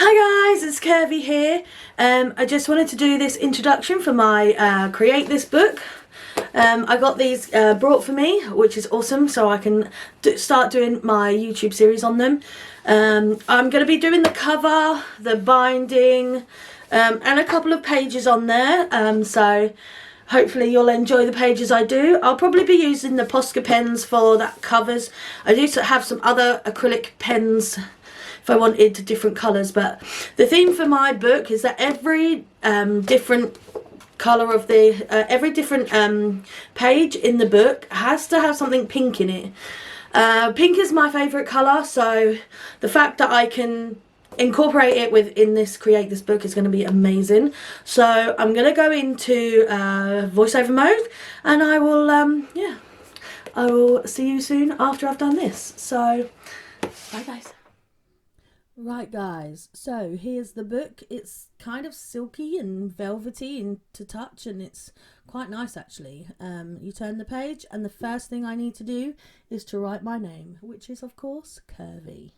Hi guys, it's Curvy here. I just wanted to do this introduction for my Create This book. I got these brought for me, which is awesome, so I can start doing my YouTube series on them. I'm going to be doing the cover, the binding, and a couple of pages on there, so hopefully you'll enjoy the pages I do. I'll probably be using the Posca pens for that covers. I do have some other acrylic pens if I wanted different colours, but the theme for my book is that every different colour of the every different page in the book has to have something pink in it. Pink is my favourite colour, so the fact that I can incorporate it within this Create This book is going to be amazing. So I'm going to go into voiceover mode, and I will I will see you soon after I've done this. So bye guys. Right guys, so here's the book. It's kind of silky and velvety and to touch, and it's quite nice actually. You turn the page and the first thing I need to do is to write my name, which is of course Curvy.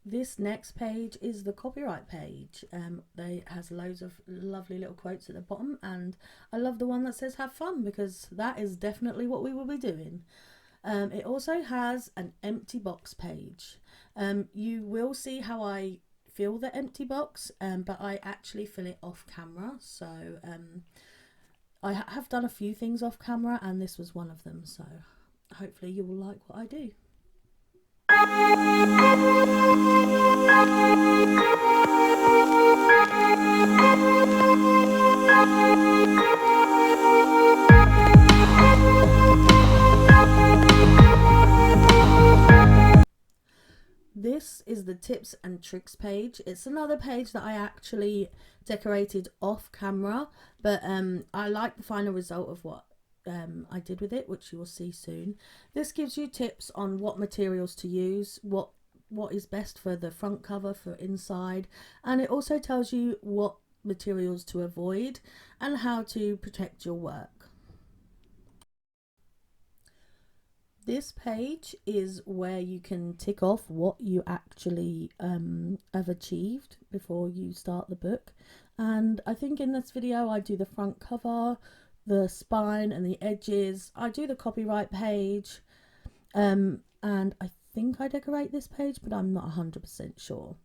This next page is the copyright page. It has loads of lovely little quotes at the bottom, and I love the one that says have fun, because that is definitely what we will be doing. It also has an empty box page. You will see how I fill the empty box, but I actually fill it off camera, so I have done a few things off camera and this was one of them, so hopefully you will like what I do. This is the tips and tricks page. It's another page that I actually decorated off camera, but I like the final result of what I did with it, which you will see soon. This gives you tips on what materials to use, what is best for the front cover, for inside, and it also tells you what materials to avoid and how to protect your work. This page is where you can tick off what you actually have achieved before you start the book, and I think in this video I do the front cover, the spine and the edges. I do the copyright page, and I think I decorate this page, but I'm not 100% sure.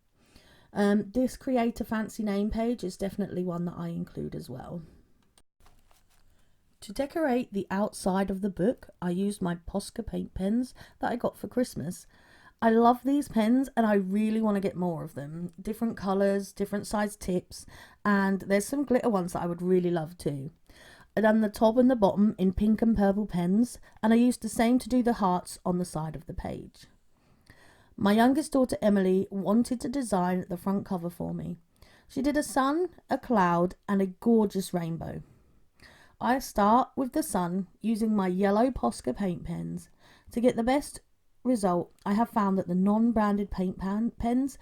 This create a fancy name page is definitely one that I include as well. To decorate the outside of the book, I used my Posca paint pens that I got for Christmas. I love these pens and I really want to get more of them. Different colours, different size tips, and there's some glitter ones that I would really love too. I done the top and the bottom in pink and purple pens, and I used the same to do the hearts on the side of the page. My youngest daughter Emily wanted to design the front cover for me. She did a sun, a cloud and a gorgeous rainbow. I start with the sun using my yellow Posca paint pens. To get the best result, I have found that the non-branded paint pens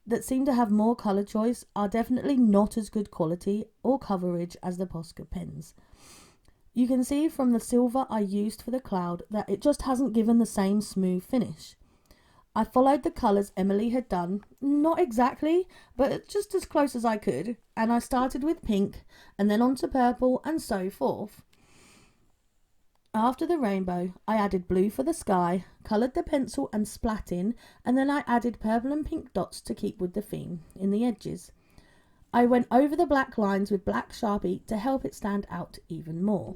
that seem to have more colour choice are definitely not as good quality or coverage as the Posca pens. You can see from the silver I used for the cloud that it just hasn't given the same smooth finish. I followed the colours Emily had done, not exactly, but just as close as I could, and I started with pink and then on to purple and so forth. After the rainbow, I added blue for the sky, coloured the pencil and splat in, and then I added purple and pink dots to keep with the theme in the edges. I went over the black lines with black Sharpie to help it stand out even more.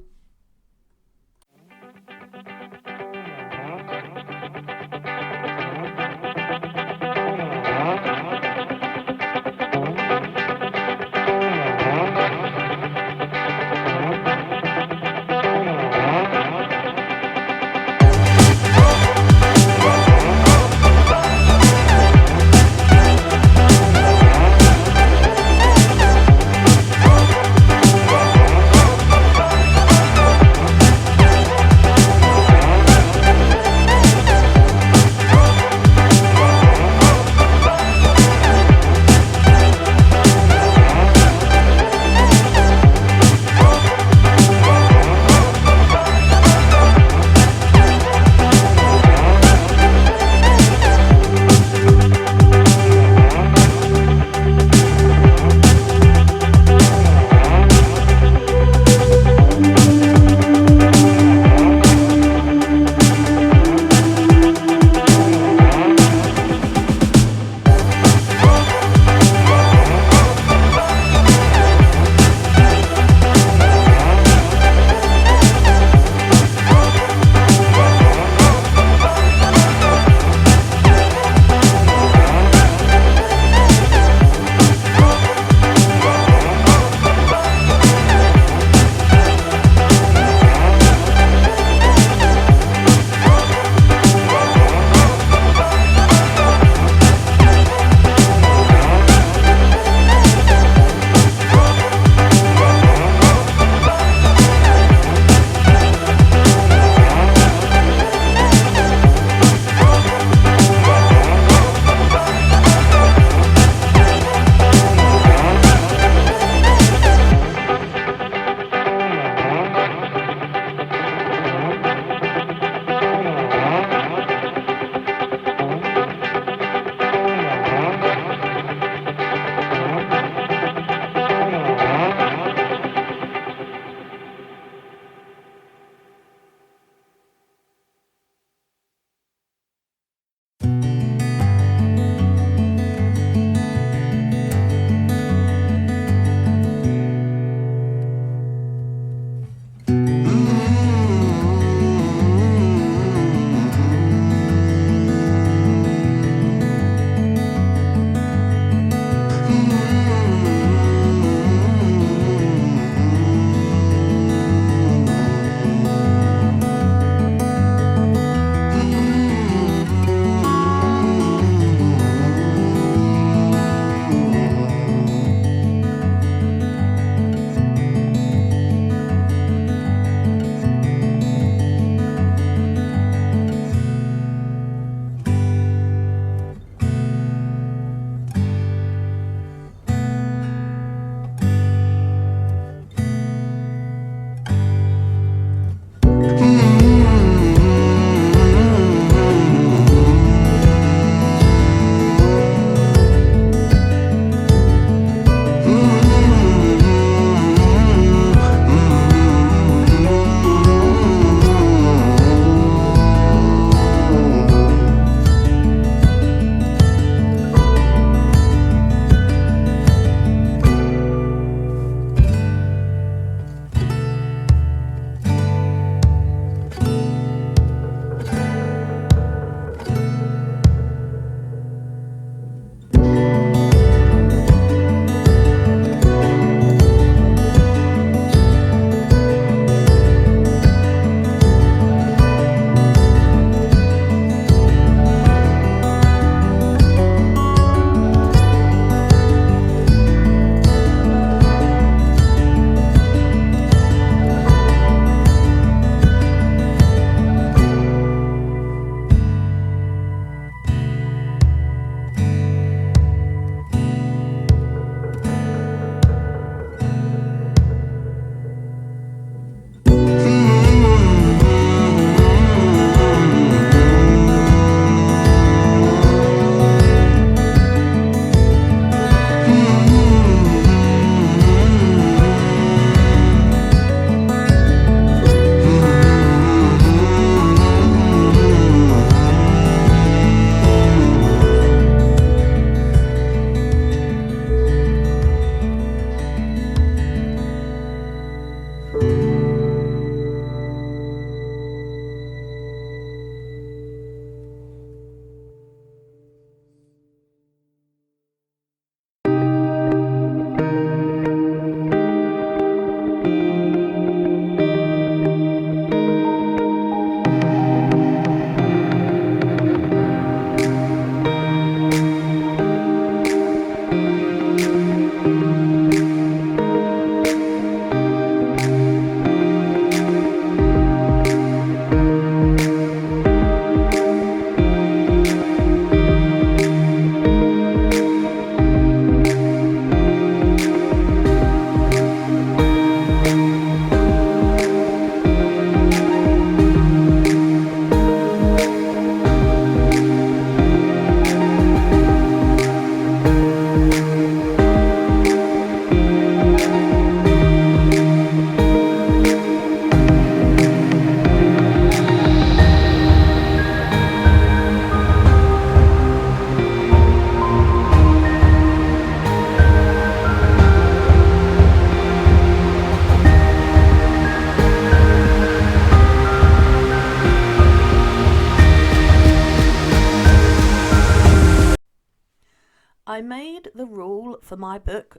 I made the rule for my book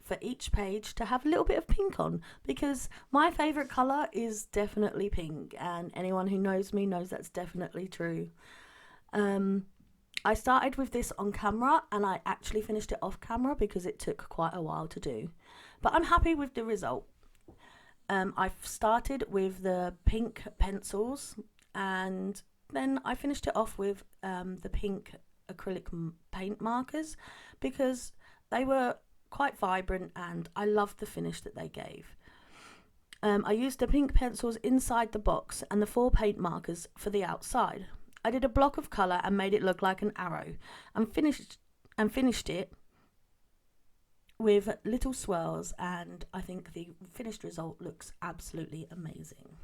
for each page to have a little bit of pink on, because my favourite colour is definitely pink, and anyone who knows me knows that's definitely true. I started with this on camera and I actually finished it off camera because it took quite a while to do, but I'm happy with the result. I've started with the pink pencils, and then I finished it off with the pink acrylic paint markers because they were quite vibrant and I loved the finish that they gave. I used the pink pencils inside the box and the 4 paint markers for the outside. I did a block of colour and made it look like an arrow, and finished it with little swirls, and I think the finished result looks absolutely amazing.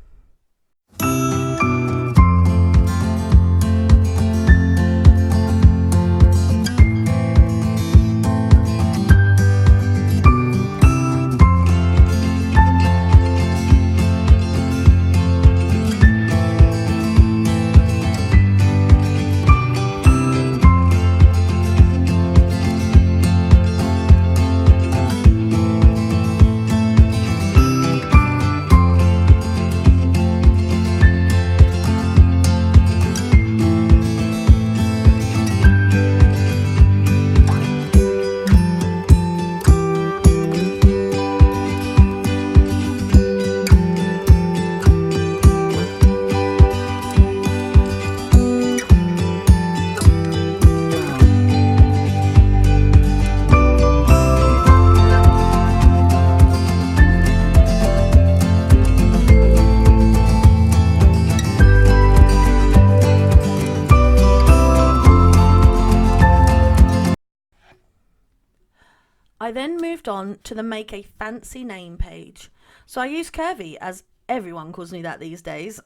I then moved on to the make a fancy name page. So I use Curvy, as everyone calls me that these days.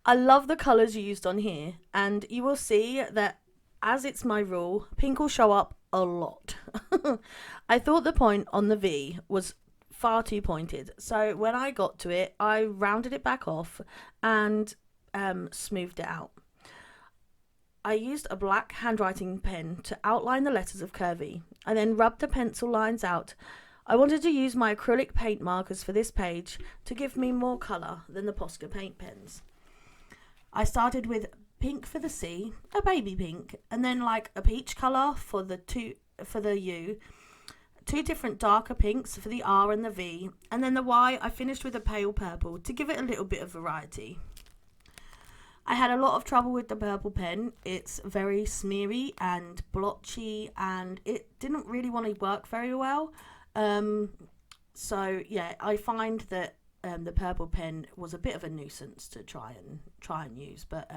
I love the colours used on here, and you will see that, as it's my rule, pink will show up a lot. I thought the point on the V was far too pointed, so when I got to it, I rounded it back off and smoothed it out. I used a black handwriting pen to outline the letters of Curvy. I then rubbed the pencil lines out. I wanted to use my acrylic paint markers for this page to give me more colour than the Posca paint pens. I started with pink for the C, a baby pink, and then like a peach colour for the U, 2 different darker pinks for the R and the V, and then the Y I finished with a pale purple to give it a little bit of variety. I had a lot of trouble with the purple pen. It's very smeary and blotchy, and it didn't really want to work very well. So yeah, I find that the purple pen was a bit of a nuisance to try and use, but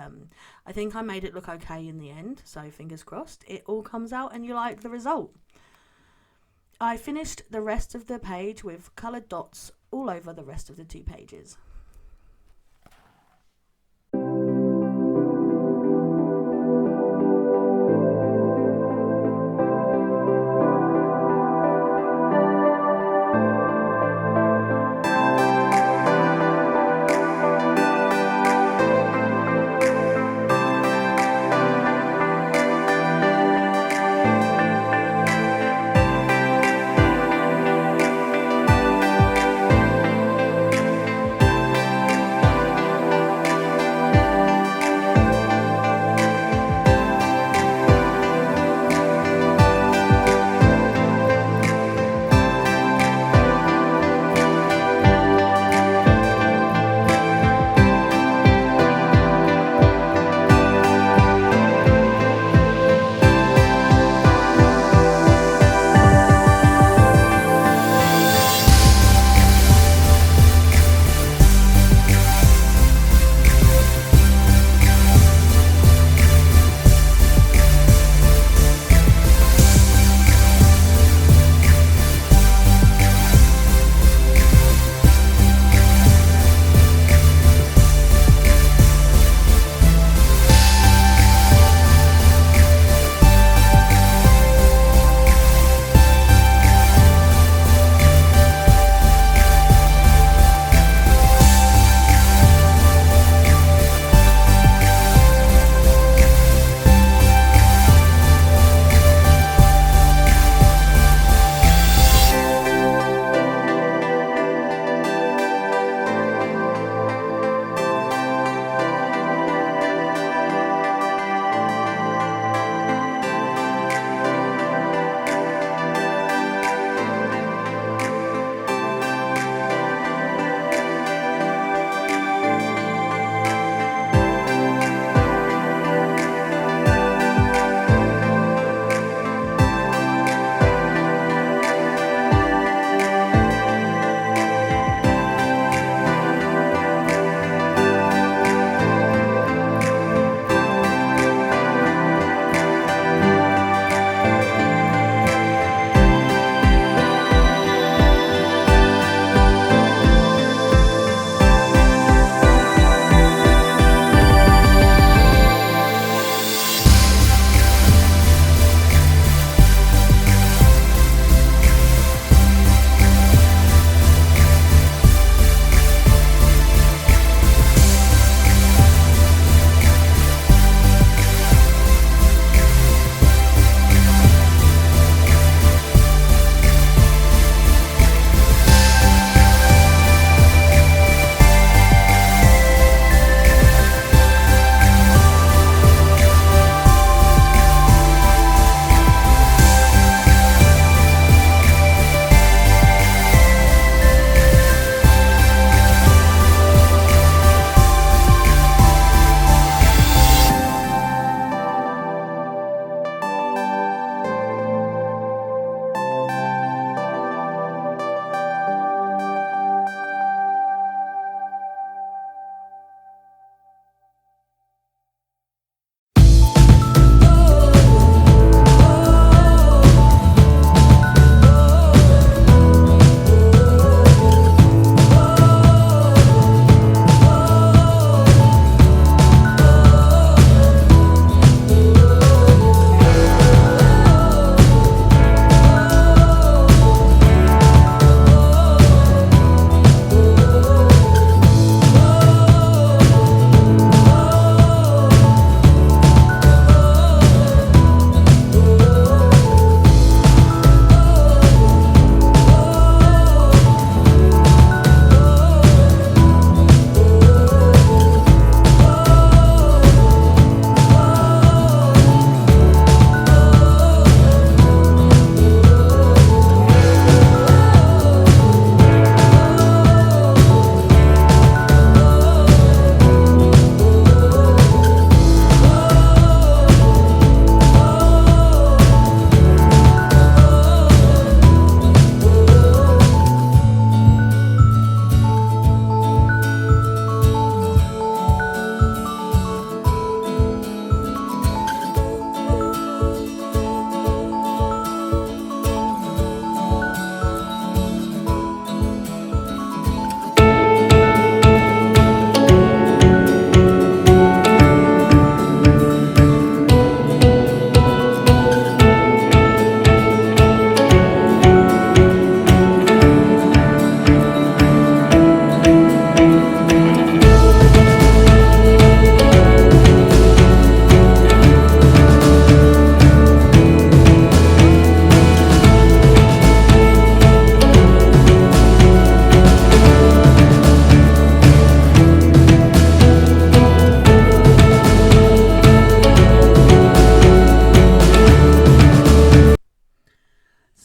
I think I made it look okay in the end, so fingers crossed it all comes out and you like the result. I finished the rest of the page with coloured dots all over the rest of the 2 pages. Thank you.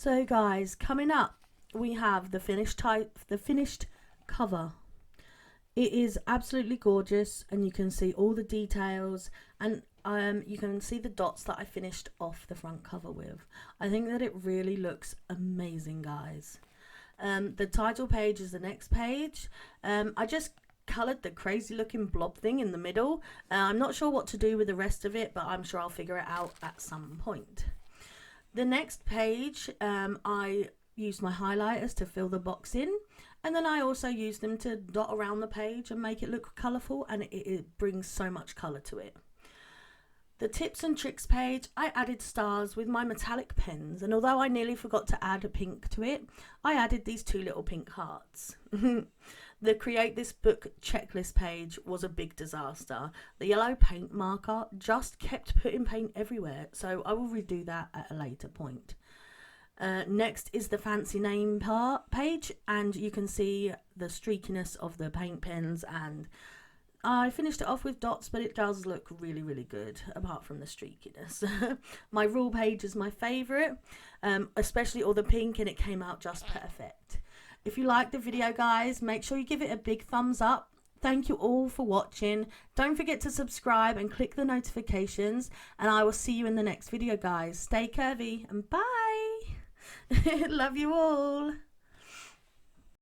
So guys, coming up we have the finished cover. It is absolutely gorgeous, and you can see all the details, and you can see the dots that I finished off the front cover with. I think that it really looks amazing, guys. The title page is the next page. I just coloured the crazy looking blob thing in the middle. I'm not sure what to do with the rest of it, but I'm sure I'll figure it out at some point. The next page, I used my highlighters to fill the box in, and then I also used them to dot around the page and make it look colourful, and it brings so much colour to it. The tips and tricks page, I added stars with my metallic pens, and although I nearly forgot to add a pink to it, I added these 2 little pink hearts. The create this book checklist page was a big disaster. The yellow paint marker just kept putting paint everywhere, so I will redo that at a later point. Next is the fancy name part page, and you can see the streakiness of the paint pens, and I finished it off with dots, but it does look really, really good, apart from the streakiness. My rule page is my favourite, especially all the pink, and it came out just perfect. If you liked the video, guys, make sure you give it a big thumbs up. Thank you all for watching. Don't forget to subscribe and click the notifications, and I will see you in the next video, guys. Stay curvy, and bye! Love you all!